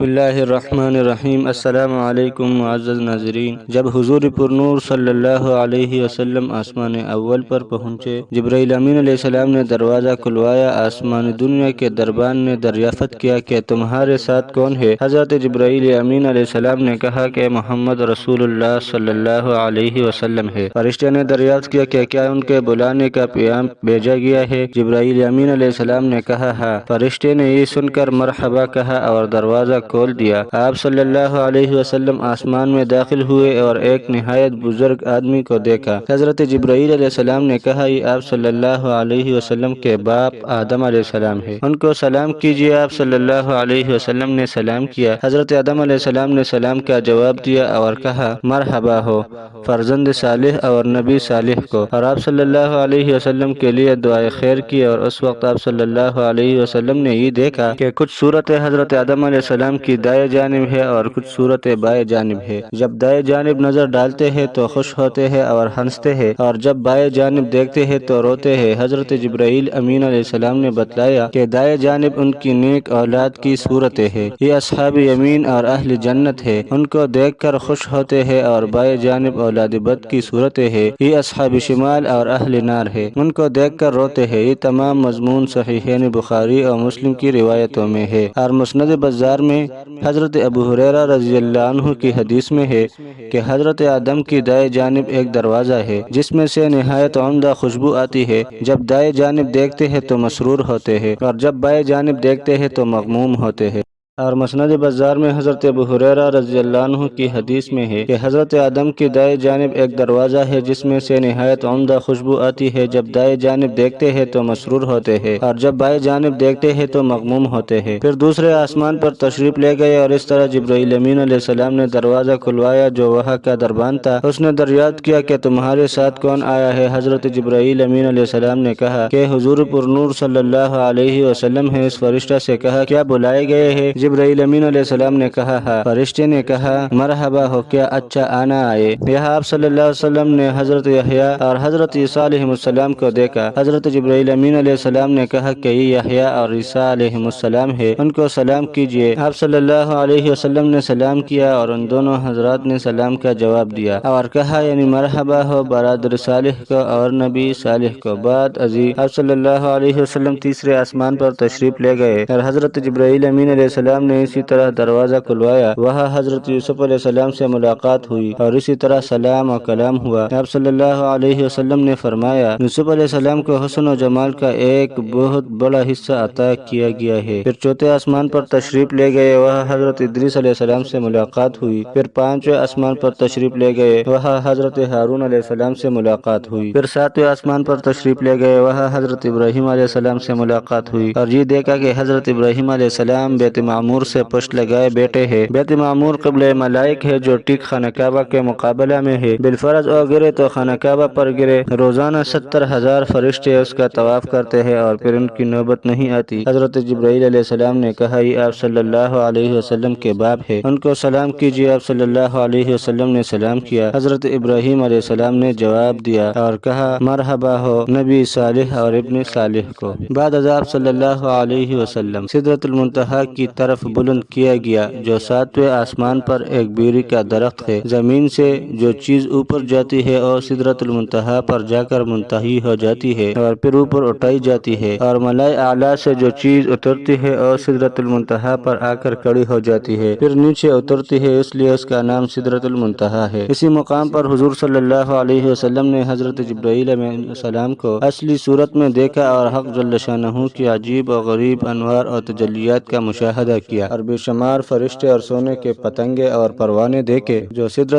بسم اللہ الرحمن الرحیم۔ السلام علیکم معزز ناظرین۔ جب حضور پر نور صلی اللہ علیہ وسلم آسمان اول پر پہنچے، جبرائیل امین علیہ السلام نے دروازہ کھلوایا۔ آسمان دنیا کے دربان نے دریافت کیا کہ تمہارے ساتھ کون ہے؟ حضرت جبرائیل امین علیہ السلام نے کہا کہ محمد رسول اللہ صلی اللہ علیہ وسلم ہے۔ فرشتے نے دریافت کیا کہ کیا ان کے بلانے کا پیغام بھیجا گیا ہے؟ جبرائیل امین علیہ السلام نے کہا ہاں۔ فرشتے نے یہ سن کر مرحبا کہا اور دروازہ کھول دیا۔ آپ صلی اللہ علیہ وسلم آسمان میں داخل ہوئے اور ایک نہایت بزرگ آدمی کو دیکھا۔ حضرت جبرائیل علیہ السلام نے کہا یہ آپ صلی اللہ علیہ وسلم کے باپ آدم علیہ السلام ہے، ان کو سلام کیجیے۔ آپ صلی اللہ علیہ وسلم نے سلام کیا۔ حضرت آدم علیہ السلام نے سلام کا جواب دیا اور کہا مرحبا ہو فرزند صالح اور نبی صالح کو، اور آپ صلی اللہ علیہ وسلم کے لیے دعائے خیر کی۔ اور اس وقت آپ صلی اللہ علیہ وسلم نے یہ دیکھا کہ کچھ صورت حضرت آدم علیہ السلام کی دائیں جانب ہے اور کچھ صورت بائیں جانب ہے۔ جب دائیں جانب نظر ڈالتے ہیں تو خوش ہوتے ہیں اور ہنستے ہیں، اور جب بائیں جانب دیکھتے ہیں تو روتے ہیں۔ حضرت جبرائیل امین علیہ السلام نے بتلایا کہ دائیں جانب ان کی نیک اولاد کی صورتیں ہیں، یہ اصحاب یمین اور اہل جنت ہے، ان کو دیکھ کر خوش ہوتے ہیں، اور بائیں جانب اولاد بد کی صورتیں ہیں، یہ اصحاب شمال اور اہل نار ہے، ان کو دیکھ کر روتے ہیں۔ یہ تمام مضمون صحیحین بخاری اور مسلم کی روایتوں میں ہے۔ اور مسند بزار میں حضرت ابو ہریرہ رضی اللہ عنہ کی حدیث میں ہے کہ حضرت آدم کی دائیں جانب ایک دروازہ ہے جس میں سے نہایت عمدہ خوشبو آتی ہے، جب دائیں جانب دیکھتے ہیں تو مسرور ہوتے ہیں، اور جب بائیں جانب دیکھتے ہیں تو مغموم ہوتے ہیں۔ اور مسند بزار میں حضرت ابو ہریرہ رضی اللہ عنہ کی حدیث میں ہے کہ حضرت آدم کی دائیں جانب ایک دروازہ ہے جس میں سے نہایت عمدہ خوشبو آتی ہے، جب دائیں جانب دیکھتے ہیں تو مسرور ہوتے ہیں، اور جب بائیں جانب دیکھتے ہیں تو مغموم ہوتے ہیں۔ پھر دوسرے آسمان پر تشریف لے گئے، اور اس طرح جبرائیل امین علیہ السلام نے دروازہ کھلوایا جو وہاں کا دربان تھا۔ اس نے دریافت کیا کہ تمہارے ساتھ کون آیا ہے؟ حضرت جبرائیل امین علیہ السلام نے کہا کہ حضور پر نور صلی اللہ علیہ وسلم ہے۔ اس فرشتہ سے کہا کیا بلائے گئے ہیں؟ جبرائیل امین علیہ السلام نے کہا ہاں۔ فرشتے نے کہا مرحبا ہو، کیا اچھا آنا آئے۔ یہاں آپ صلی اللہ علیہ وسلم نے حضرت یحییٰ اور حضرت عیسیٰ علیہ السلام کو دیکھا۔ حضرت جبرائیل امین علیہ السلام نے کہا کہ یہ یحییٰ اور عیسیٰ علیہ السلام ہے، ان کو سلام کیجیے۔ آپ صلی اللہ علیہ وسلم نے سلام کیا اور ان دونوں حضرات نے سلام کا جواب دیا اور کہا یعنی مرحبا ہو برادر صالح کو اور نبی صالح کو۔ بعد ازیں آپ صلی اللہ علیہ وسلم تیسرے آسمان پر تشریف لے گئے، اور حضرت جبرائیل امین علیہ السلام نے اسی طرح دروازہ کھلوایا۔ وہاں حضرت یوسف علیہ السلام سے ملاقات ہوئی اور اسی طرح سلام و کلام ہوا۔ آپ صلی اللہ علیہ وسلم نے فرمایا یوسف علیہ السلام کو حسن و جمال کا ایک بہت بڑا حصہ عطا کیا گیا ہے۔ پھر چوتھے آسمان پر تشریف لے گئے، وہاں حضرت ادریس علیہ السلام سے ملاقات ہوئی۔ پھر پانچویں آسمان پر تشریف لے گئے، وہاں حضرت ہارون علیہ السلام سے ملاقات ہوئی۔ پھر ساتویں آسمان پر تشریف لے گئے، وہاں حضرت ابراہیم علیہ السلام سے ملاقات ہوئی، اور یہ دیکھا کہ حضرت ابراہیم علیہ السلام بیت معمور سے پشت لگائے بیٹھے ہیں۔ بیت معمور قبلہ ملائک ہے جو ٹھیک خانہ کعبہ کے مقابلہ میں ہے، بالفرض او گرے تو خانہ کعبہ پر گرے۔ روزانہ 70,000 فرشتے اس کا طواف کرتے ہیں اور پھر ان کی نوبت نہیں آتی۔ حضرت جبرائیل علیہ السلام نے کہا یہ آپ صلی اللہ علیہ وسلم کے باپ ہے، ان کو سلام کیجیے۔ آپ صلی اللہ علیہ وسلم نے سلام کیا۔ حضرت ابراہیم علیہ السلام نے جواب دیا اور کہا مرحبا ہو نبی صالح اور ابن صالح کو۔ بعد از آپ صلی اللہ علیہ وسلم سدرۃ المنتہا کی طرف بلند کیا گیا جو 7ویں آسمان پر ایک بیری کا درخت ہے۔ زمین سے جو چیز اوپر جاتی ہے اور سدرۃ المنتہا پر جا کر منتہی ہو جاتی ہے اور پھر اوپر اٹھائی جاتی ہے، اور ملائے اعلیٰ سے جو چیز اترتی ہے اور سدرۃ المنتہا پر آ کر کھڑی ہو جاتی ہے پھر نیچے اترتی ہے، اس لیے اس کا نام سدرۃ المنتہا ہے۔ اسی مقام پر حضور صلی اللہ علیہ وسلم نے حضرت جبرائیل علیہ السلام کو اصلی صورت میں دیکھا اور حق جل شانہ کی عجیب و غریب انوار اور تجلیات کا مشاہدہ کیا، اور بے شمار فرشتے اور سونے کے پتنگے اور پروانے دیکھے جو سدرۃ